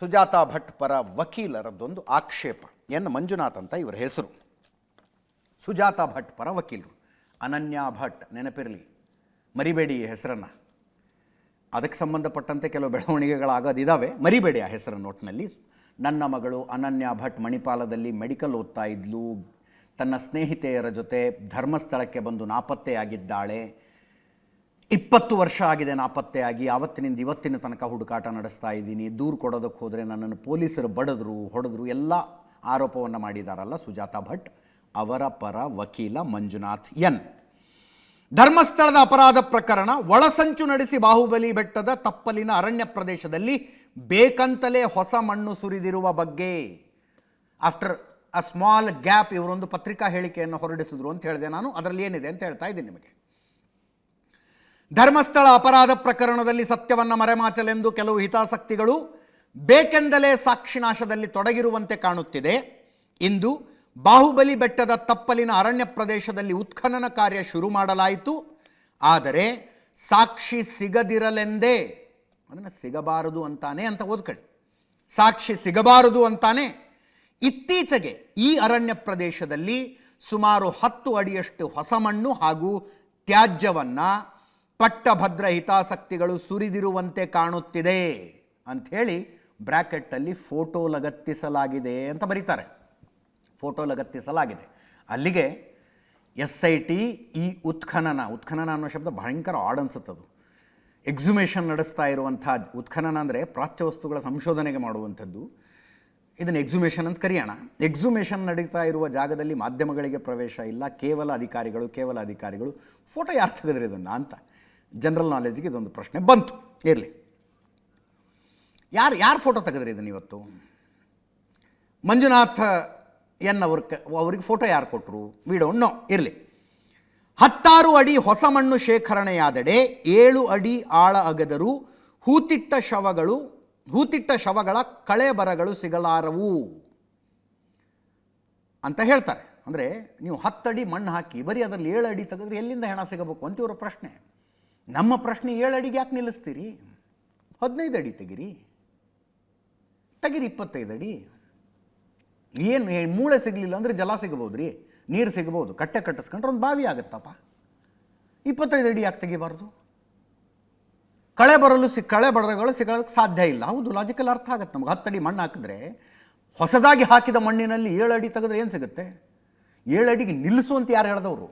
ಸುಜಾತಾ ಭಟ್ ಪರ ವಕೀಲರದ್ದೊಂದು ಆಕ್ಷೇಪ. ಎನ್ ಮಂಜುನಾಥ್ ಅಂತ ಇವರ ಹೆಸರು. ಸುಜಾತಾ ಭಟ್ ಪರ ವಕೀಲರು. ಅನನ್ಯಾ ಭಟ್, ನೆನಪಿರಲಿ, ಮರಿಬೇಡಿ ಈ ಹೆಸರನ್ನು. ಅದಕ್ಕೆ ಸಂಬಂಧಪಟ್ಟಂತೆ ಕೆಲವು ಬೆಳವಣಿಗೆಗಳಾಗೋದಿದ್ದಾವೆ, ಮರಿಬೇಡಿ ಆ ಹೆಸರನ್ನು ಒಟ್ಟಿನಲ್ಲಿ. ನನ್ನ ಮಗಳು ಅನನ್ಯಾ ಭಟ್ ಮಣಿಪಾಲದಲ್ಲಿ ಮೆಡಿಕಲ್ ಓದ್ತಾ ಇದ್ಲು. ತನ್ನ ಸ್ನೇಹಿತೆಯರ ಜೊತೆ ಧರ್ಮಸ್ಥಳಕ್ಕೆ ಬಂದು ನಾಪತ್ತೆಯಾಗಿದ್ದಾಳೆ. 20 ವರ್ಷ ಆಗಿದೆ ನಾಪತ್ತೆಯಾಗಿ. ಆವತ್ತಿನಿಂದ ಇವತ್ತಿನ ತನಕ ಹುಡುಕಾಟ ನಡೆಸ್ತಾ ಇದ್ದೀನಿ. ದೂರು ಕೊಡೋದಕ್ಕೆ ಹೋದರೆ ನನ್ನನ್ನು ಪೊಲೀಸರು ಬಡಿದ್ರು, ಹೊಡೆದ್ರು, ಎಲ್ಲ ಆರೋಪವನ್ನು ಮಾಡಿದಾರಲ್ಲ ಸುಜಾತಾ ಭಟ್. ಅವರ ಪರ ವಕೀಲ ಮಂಜುನಾಥ್ ಎನ್. ಧರ್ಮಸ್ಥಳದ ಅಪರಾಧ ಪ್ರಕರಣ. ಒಳಸಂಚು ನಡೆಸಿ ಬಾಹುಬಲಿ ಬೆಟ್ಟದ ತಪ್ಪಲಿನ ಅರಣ್ಯ ಪ್ರದೇಶದಲ್ಲಿ ಬೇಕಂತಲೇ ಹೊಸ ಮಣ್ಣು ಸುರಿದಿರುವ ಬಗ್ಗೆ ಆಫ್ಟರ್ ಅ ಸ್ಮಾಲ್ ಗ್ಯಾಪ್ ಇವರೊಂದು ಪತ್ರಿಕಾ ಹೇಳಿಕೆಯನ್ನು ಹೊರಡಿಸಿದ್ರು ಅಂತ ಹೇಳಿದೆ ನಾನು. ಅದರಲ್ಲಿ ಏನಿದೆ ಅಂತ ಹೇಳ್ತಾ ಇದ್ದೀನಿ ನಿಮಗೆ. ಧರ್ಮಸ್ಥಳ ಅಪರಾಧ ಪ್ರಕರಣದಲ್ಲಿ ಸತ್ಯವನ್ನು ಮರೆಮಾಚಲೆಂದು ಕೆಲವು ಹಿತಾಸಕ್ತಿಗಳು ಬೇಕೆಂದಲೇ ಸಾಕ್ಷಿನಾಶದಲ್ಲಿ ತೊಡಗಿರುವಂತೆ ಕಾಣುತ್ತಿದೆ. ಇಂದು ಬಾಹುಬಲಿ ಬೆಟ್ಟದ ತಪ್ಪಲಿನ ಅರಣ್ಯ ಪ್ರದೇಶದಲ್ಲಿ ಉತ್ಖನನ ಕಾರ್ಯ ಶುರು ಮಾಡಲಾಯಿತು. ಆದರೆ ಸಾಕ್ಷಿ ಸಿಗದಿರಲೆಂದೇ, ಅದನ್ನು ಸಿಗಬಾರದು ಅಂತಾನೆ ಅಂತ ಓದ್ಕೊಳ್ಳಿ, ಸಾಕ್ಷಿ ಸಿಗಬಾರದು ಅಂತಾನೆ ಇತ್ತೀಚೆಗೆ ಈ ಅರಣ್ಯ ಪ್ರದೇಶದಲ್ಲಿ ಸುಮಾರು 10 ಅಡಿಯಷ್ಟು ಹೊಸ ಮಣ್ಣು ಹಾಗೂ ತ್ಯಾಜ್ಯವನ್ನು ಪಟ್ಟಭದ್ರ ಹಿತಾಸಕ್ತಿಗಳು ಸುರಿದಿರುವಂತೆ ಕಾಣುತ್ತಿದೆ ಅಂಥೇಳಿ ಬ್ರ್ಯಾಕೆಟ್ಟಲ್ಲಿ ಫೋಟೋ ಲಗತ್ತಿಸಲಾಗಿದೆ ಅಂತ ಬರೀತಾರೆ. ಫೋಟೋ ಲಗತ್ತಿಸಲಾಗಿದೆ. ಅಲ್ಲಿಗೆ SIT ಈ ಉತ್ಖನನ ಅನ್ನೋ ಶಬ್ದ ಭಯಂಕರ ಆಡ್ ಅನ್ಸುತ್ತದು. ಎಕ್ಸುಮೇಷನ್ ನಡೆಸ್ತಾ ಇರುವಂಥ ಉತ್ಖನನ ಅಂದರೆ ಪ್ರಾಚ್ಯ ವಸ್ತುಗಳ ಸಂಶೋಧನೆಗೆ ಮಾಡುವಂಥದ್ದು. ಇದನ್ನು ಎಕ್ಸುಮೇಷನ್ ಅಂತ ಕರೆಯೋಣ. ಎಕ್ಸುಮೇಷನ್ ನಡೀತಾ ಇರುವ ಜಾಗದಲ್ಲಿ ಮಾಧ್ಯಮಗಳಿಗೆ ಪ್ರವೇಶ ಇಲ್ಲ, ಕೇವಲ ಅಧಿಕಾರಿಗಳು. ಫೋಟೋ ಯಾರು ತೆಗೆದ್ರಿ ಇದನ್ನು ಅಂತ ಜನರಲ್ ನಾಲೆಜ್ಗೆ ಇದೊಂದು ಪ್ರಶ್ನೆ ಬಂತು. ಇರಲಿ, ಯಾರು ಫೋಟೋ ತೆಗೆದ್ರಿ ಇದನ್ನು ಇವತ್ತು? ಮಂಜುನಾಥ್ ಎನ್ ಅವ್ರಿಗೆ ಫೋಟೋ ಯಾರು ಕೊಟ್ಟರು? We don't know. ಇರಲಿ. 16 ಅಡಿ ಹೊಸ ಮಣ್ಣು ಶೇಖರಣೆಯಾದಡೆ 7 ಅಡಿ ಆಳ ಅಗೆದರೂ ಹೂತಿಟ್ಟ ಶವಗಳ ಕಳೆಬರಗಳು ಸಿಗಲಾರವು ಅಂತ ಹೇಳ್ತಾರೆ. ಅಂದರೆ ನೀವು 10 ಅಡಿ ಮಣ್ಣು ಹಾಕಿ ಬರೀ ಅದರಲ್ಲಿ 7 ಅಡಿ ತೆಗೆದ್ರೆ ಎಲ್ಲಿಂದ ಹೆಣ ಸಿಗಬೇಕು ಅಂತ ಇವರ ಪ್ರಶ್ನೆ. ನಮ್ಮ ಪ್ರಶ್ನೆ, 7 ಅಡಿಗೆ ಯಾಕೆ ನಿಲ್ಲಿಸ್ತೀರಿ? 15 ಅಡಿ ತೆಗಿರಿ 25 ಅಡಿ. ಏನು ಮೂಳೆ ಸಿಗಲಿಲ್ಲ ಅಂದರೆ ಜಲ ಸಿಗಬಹುದು ರೀ, ನೀರು ಸಿಗಬಹುದು. ಕಟ್ಟೆ ಕಟ್ಟಿಸ್ಕೊಂಡ್ರೆ ಒಂದು ಬಾವಿ ಆಗುತ್ತಪ್ಪ. 25 ಅಡಿ ಯಾಕೆ ತೆಗಿಬಾರ್ದು? ಕಳೆ ಬರಗಳು ಸಿಗೋದಕ್ಕೆ ಸಾಧ್ಯ ಇಲ್ಲ. ಹೌದು, ಲಾಜಿಕಲ್ ಅರ್ಥ ಆಗುತ್ತೆ ನಮ್ಗೆ. 10 ಅಡಿ ಮಣ್ಣು ಹಾಕಿದ್ರೆ ಹೊಸದಾಗಿ ಹಾಕಿದ ಮಣ್ಣಿನಲ್ಲಿ 7 ಅಡಿ ತೆಗೆದ್ರೆ ಏನು ಸಿಗುತ್ತೆ? 7 ಅಡಿಗೆ ನಿಲ್ಲಿಸು ಅಂತ ಯಾರು ಹೇಳ್ದವರು?